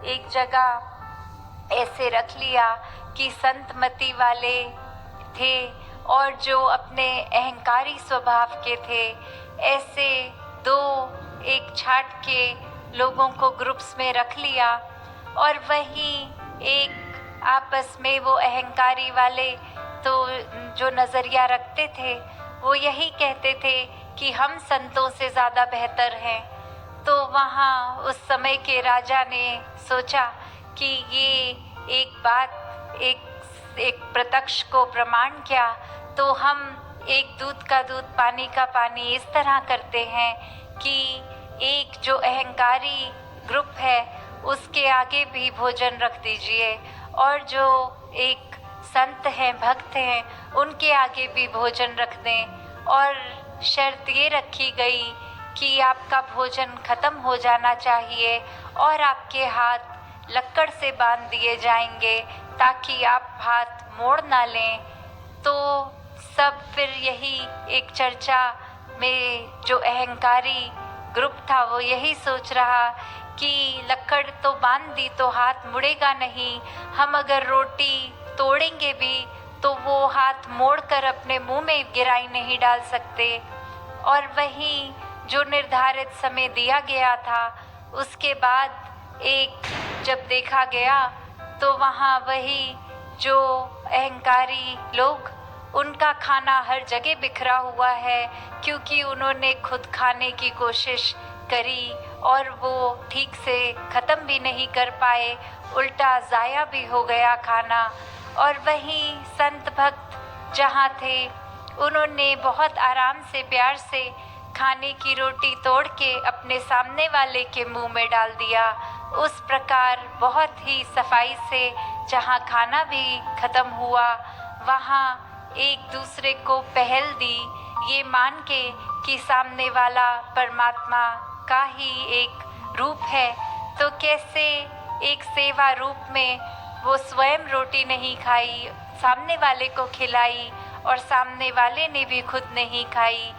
एक जगह ऐसे रख लिया कि संत मति वाले थे और जो अपने अहंकारी स्वभाव के थे, ऐसे दो एक छाट के लोगों को ग्रुप्स में रख लिया। और वहीं एक आपस में वो अहंकारी वाले तो जो नज़रिया रखते थे वो यही कहते थे कि हम संतों से ज़्यादा बेहतर हैं। तो वहाँ उस समय के राजा ने सोचा कि ये एक बात एक प्रत्यक्ष को प्रमाण क्या, तो हम एक दूध का दूध पानी का पानी इस तरह करते हैं कि एक जो अहंकारी ग्रुप है उसके आगे भी भोजन रख दीजिए और जो एक संत हैं भक्त हैं उनके आगे भी भोजन रख दें। और शर्त ये रखी गई कि आपका भोजन खत्म हो जाना चाहिए और आपके हाथ लक्कड़ से बांध दिए जाएंगे ताकि आप हाथ मोड़ ना लें। तो सब फिर यही एक चर्चा में जो अहंकारी ग्रुप था वो यही सोच रहा कि लक्कड़ तो बांध दी तो हाथ मुड़ेगा नहीं, हम अगर रोटी तोड़ेंगे भी तो वो हाथ मोड़कर अपने मुंह में गिराई नहीं डाल सकते। और वहीं जो निर्धारित समय दिया गया था उसके बाद एक जब देखा गया तो वहाँ वही जो अहंकारी लोग उनका खाना हर जगह बिखरा हुआ है, क्योंकि उन्होंने खुद खाने की कोशिश करी और वो ठीक से ख़त्म भी नहीं कर पाए, उल्टा ज़ाया भी हो गया खाना। और वहीं संत भक्त जहाँ थे उन्होंने बहुत आराम से प्यार से खाने की रोटी तोड़ के अपने सामने वाले के मुंह में डाल दिया। उस प्रकार बहुत ही सफाई से जहाँ खाना भी ख़त्म हुआ वहाँ एक दूसरे को पहल दी, ये मान के कि सामने वाला परमात्मा का ही एक रूप है। तो कैसे एक सेवा रूप में वो स्वयं रोटी नहीं खाई, सामने वाले को खिलाई और सामने वाले ने भी खुद नहीं खाई,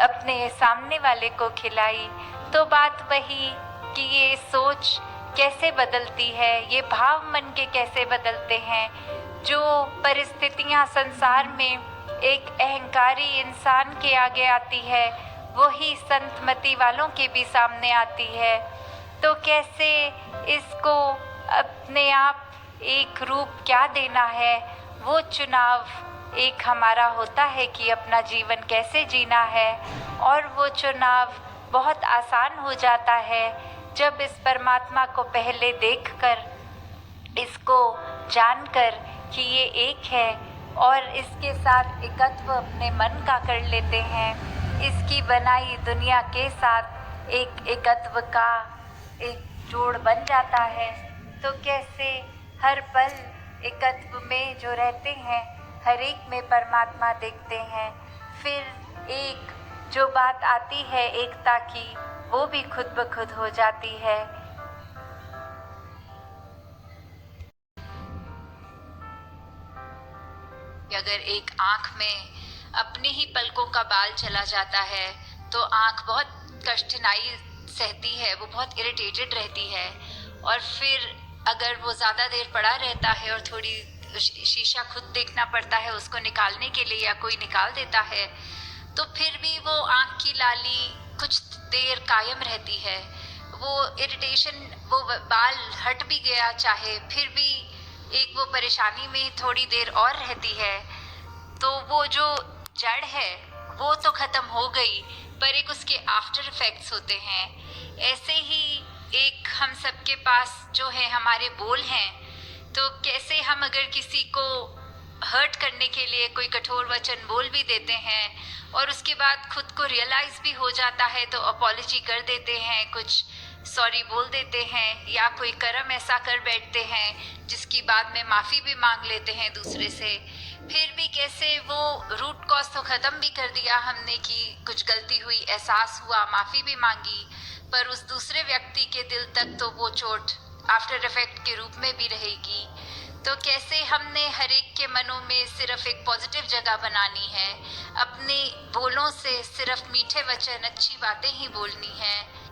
अपने सामने वाले को खिलाई। तो बात वही कि ये सोच कैसे बदलती है, ये भाव मन के कैसे बदलते हैं। जो परिस्थितियां संसार में एक अहंकारी इंसान के आगे आती है वही संतमति वालों के भी सामने आती है। तो कैसे इसको अपने आप एक रूप क्या देना है, वो चुनाव एक हमारा होता है कि अपना जीवन कैसे जीना है। और वो चुनाव बहुत आसान हो जाता है जब इस परमात्मा को पहले देखकर, इसको जानकर कि ये एक है और इसके साथ एकत्व अपने मन का कर लेते हैं, इसकी बनाई दुनिया के साथ एक एकत्व का एक जोड़ बन जाता है। तो कैसे हर पल एकत्व में जो रहते हैं हर एक में परमात्मा देखते हैं। फिर एक जो बात आती है एकता की वो भी खुद ब खुद हो जाती है। अगर एक आँख में अपने ही पलकों का बाल चला जाता है तो आँख बहुत कठिनाई सहती है, वो बहुत इरिटेटेड रहती है। और फिर अगर वो ज़्यादा देर पड़ा रहता है और थोड़ी शीशा खुद देखना पड़ता है उसको निकालने के लिए, या कोई निकाल देता है, तो फिर भी वो आँख की लाली कुछ देर कायम रहती है। वो इरिटेशन, वो बाल हट भी गया चाहे, फिर भी एक वो परेशानी में थोड़ी देर और रहती है। तो वो जो जड़ है वो तो ख़त्म हो गई, पर एक उसके आफ्टर इफेक्ट्स होते हैं। ऐसे ही एक हम सबके पास जो है हमारे बोल हैं, तो कैसे हम अगर किसी को हर्ट करने के लिए कोई कठोर वचन बोल भी देते हैं और उसके बाद खुद को रियलाइज़ भी हो जाता है तो अपॉलॉजी कर देते हैं, कुछ सॉरी बोल देते हैं, या कोई कर्म ऐसा कर बैठते हैं जिसकी बाद में माफ़ी भी मांग लेते हैं दूसरे से। फिर भी कैसे वो रूट कॉज तो ख़त्म भी कर दिया हमने कि कुछ गलती हुई, एहसास हुआ, माफ़ी भी मांगी, पर उस दूसरे व्यक्ति के दिल तक तो वो चोट आफ्टर इफेक्ट के रूप में भी रहेगी। तो कैसे हमने हर एक के मनों में सिर्फ एक पॉजिटिव जगह बनानी है, अपने बोलों से सिर्फ मीठे वचन, अच्छी बातें ही बोलनी है।